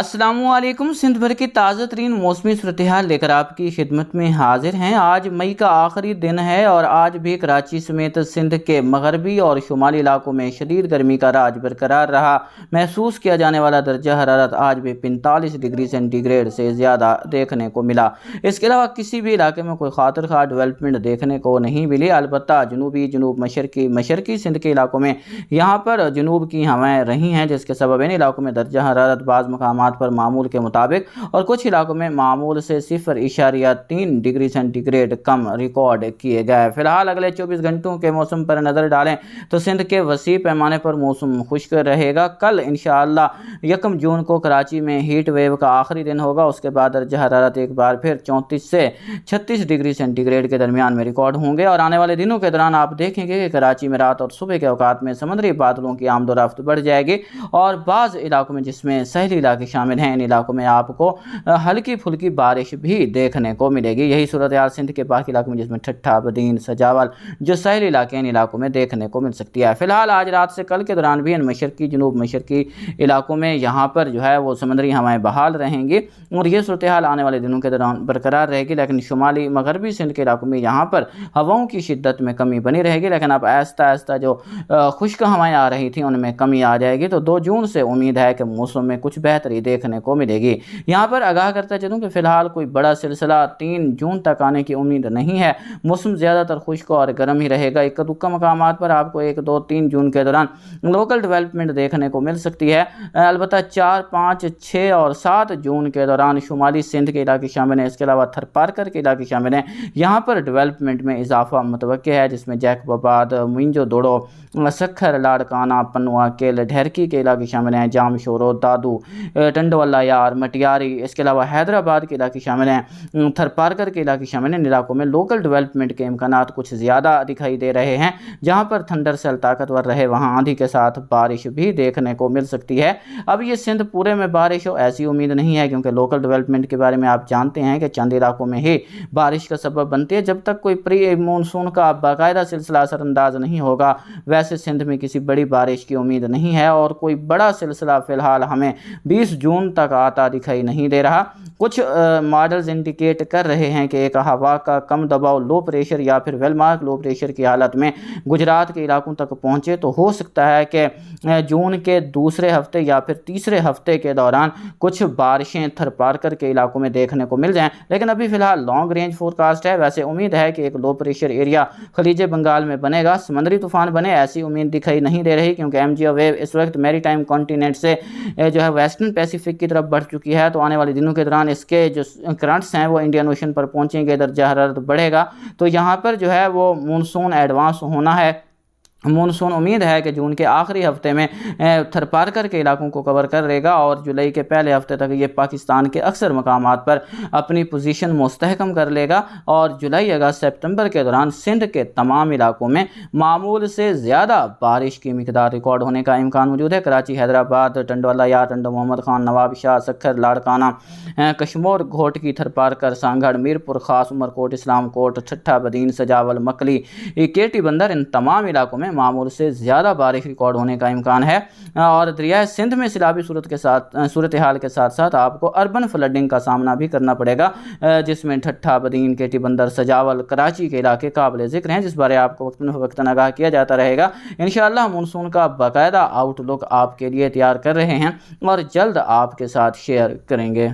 अस्सलामुअलैकुम। सिंध भर की ताज़ा तरीन मौसमी सूरत-ए-हाल लेकर आपकी खिदमत में हाजिर हैं। आज मई का आखिरी दिन है और आज भी कराची समेत सिंध के मगरबी और शुमाली इलाकों में शदीद गर्मी का राज बरकरार रहा। महसूस किया जाने वाला दर्जा हरारत आज भी 45 डिग्री सेंटीग्रेड से ज़्यादा देखने को मिला। इसके अलावा किसी भी इलाके में कोई खातिर खा डेवलपमेंट देखने को नहीं मिली। अलबत्ता जनूब मशरकी सिंध के इलाकों में यहाँ पर जनूब की हवाएँ रही हैं, जिसके सबब इन इलाकों में दर्जा हरारत बाज़ मकामात पर मामूल के मुताबिक और कुछ इलाकों में मामूल से 0.3 डिग्री सेंटीग्रेड कम रिकॉर्ड किए गए। फिलहाल अगले 24 घंटों के मौसम पर नज़र डालें तो सिंध के वसी पैमाने पर मौसम खुश्क रहेगा। कल इंशाअल्लाह 1 जून को कराची में हीट वेव का आखिरी दिन होगा। उसके बाद दर्जा हरारत एक बार फिर 34 से 36 डिग्री सेंटीग्रेड के दरमियान में रिकॉर्ड होंगे और आने वाले दिनों के दौरान आप देखेंगे कि कराची में रात और सुबह के औकात में समुद्री बादलों की आमदोरफ्त बढ़ जाएगी और बाज़ इलाकों में जिसमें सहेली इलाके शामिल हैं, इन इलाकों में आपको हल्की फुल्की बारिश भी देखने को मिलेगी। यही सूरत हाल सिंध के बाकी इलाकों में जिसमें ठट्ठा, बदीन, सजावल जो सहेली इलाके इन इलाकों में देखने को मिल सकती है। फिलहाल आज रात से कल के दौरान भी इन जनूब मशरकी इलाकों में यहाँ पर जो है वो समुद्री हवाएं बहाल रहेंगी और ये सूरत हाल आने वाले दिनों के दौरान बरकरार रहेगी। लेकिन शुमाली मगरबी सिंध के इलाकों में यहाँ पर हवाओं की शिद्दत में कमी बनी रहेगी, लेकिन अब आहिस्ता आहिस्ता जो खुश्क हवाएं आ रही थी उनमें कमी आ जाएगी। तो 2 जून से उम्मीद है कि मौसम में कुछ बेहतरी देखने को मिलेगी। यहाँ पर आगाह करता चलूँ कि फिलहाल कोई बड़ा सिलसिला 3 जून तक आने की उम्मीद नहीं है। मौसम ज़्यादातर खुश्क और गर्म ही रहेगा। इक्का दुक्का मकामात पर आपको 1, 2, 3 जून के दौरान लोकल डेवलपमेंट देखने को मिल सकती है। अलबत्ता 4, 5, 6 और 7 जून के दौरान शुमाली सिंध के इलाके शामिल हैं। इसके अलावा थरपारकर के इलाके शामिल हैं। यहाँ पर डेवलपमेंट में इजाफा मुतवक्के है, जिसमें जैकबाबाद, मुइंजो दोड़ो, सखर, लाड़काना, पनुआ, केल, ढेरकी के इलाके शामिल हैं। जाम शोरो, दादू, टंडवाला यार, मटियारी, इसके अलावा हैदराबाद के इलाके शामिल हैं। थरपारकर के इलाके शामिल हैं। इलाकों में लोकल डेवलपमेंट के इम्कानात कुछ ज़्यादा दिखाई दे रहे हैं। जहां पर थंडर सेल ताकतवर रहे वहां आंधी के साथ बारिश भी देखने को मिल सकती है। अब ये सिंध पूरे में बारिश हो ऐसी उम्मीद नहीं है, क्योंकि लोकल डेवलपमेंट के बारे में आप जानते हैं कि चंद इलाकों में ही बारिश का सबब बनती है। जब तक कोई प्री मानसून का बाकायदा सिलसिला असरअंदाज नहीं होगा, वैसे सिंध में किसी बड़ी बारिश की उम्मीद नहीं है और कोई बड़ा सिलसिला फ़िलहाल हमें 20 जून तक आता दिखाई नहीं दे रहा। कुछ मॉडल्स इंडिकेट कर रहे हैं कि एक हवा का कम दबाव लो प्रेशर या फिर वेल मार्क लो प्रेशर की हालत में गुजरात के इलाकों तक पहुंचे, तो हो सकता है कि जून के दूसरे हफ्ते या फिर तीसरे हफ्ते के दौरान कुछ बारिशें थरपारकर के इलाकों में देखने को मिल जाएं। लेकिन अभी फ़िलहाल लॉन्ग रेंज फोरकास्ट है। वैसे उम्मीद है कि एक लो प्रेशर एरिया खलीज बंगाल में बनेगा, समंदरी तूफान बने ऐसी उम्मीद दिखाई नहीं दे रही, क्योंकि एमजीओ वेव इस वक्त मैरी टाइम कॉन्टिनेंट से जो है वेस्टर्न पैसिफिक की तरफ बढ़ चुकी है। तो आने वाले दिनों के दौरान इसके जो करंट्स हैं वो इंडियन ओशन पर पहुंचेंगे, दर्जा हरारत बढ़ेगा। तो यहाँ पर जो है वो मानसून एडवांस होना है। मानसून उम्मीद है कि जून के आखिरी हफ्ते में थरपारकर के इलाकों को कवर कर लेगा और जुलाई के पहले हफ्ते तक ये पाकिस्तान के अक्सर मकामात पर अपनी पोजीशन मुस्तहकम कर लेगा और जुलाई, अगस्त, सितंबर के दौरान सिंध के तमाम इलाकों में मामूल से ज़्यादा बारिश की मिकदार रिकॉर्ड होने का इम्कान मौजूद है। कराची, हैदराबाद, टंडवाला यार, टंडो मोहम्मद खान, नवाब शाह, सखर, लाड़काना, कश्मोर, घोटकी, थरपारकर, सांगड़, मीरपुर खास, उमरकोट, इस्लामकोट, ठट्ठा, बदीन, सजावल, मकली, केटी बंदर, इन तमाम इलाकों में मामूल से ज़्यादा बारिश रिकॉर्ड होने का इम्कान है। और दरिया सिंध में सैलाबी सूरत हाल के साथ साथ आपको अर्बन फ्लडिंग का सामना भी करना पड़ेगा, जिसमें ठट्ठा, बदीन, केटी बंदर, सजावल, कराची के इलाके काबिल ज़िक्र हैं, जिस बारे आपको वक्तन आगाह किया जाता रहेगा। इंशाअल्लाह मानसून का बाकायदा आउटलुक आपके लिए तैयार कर रहे हैं और जल्द आपके साथ शेयर करेंगे।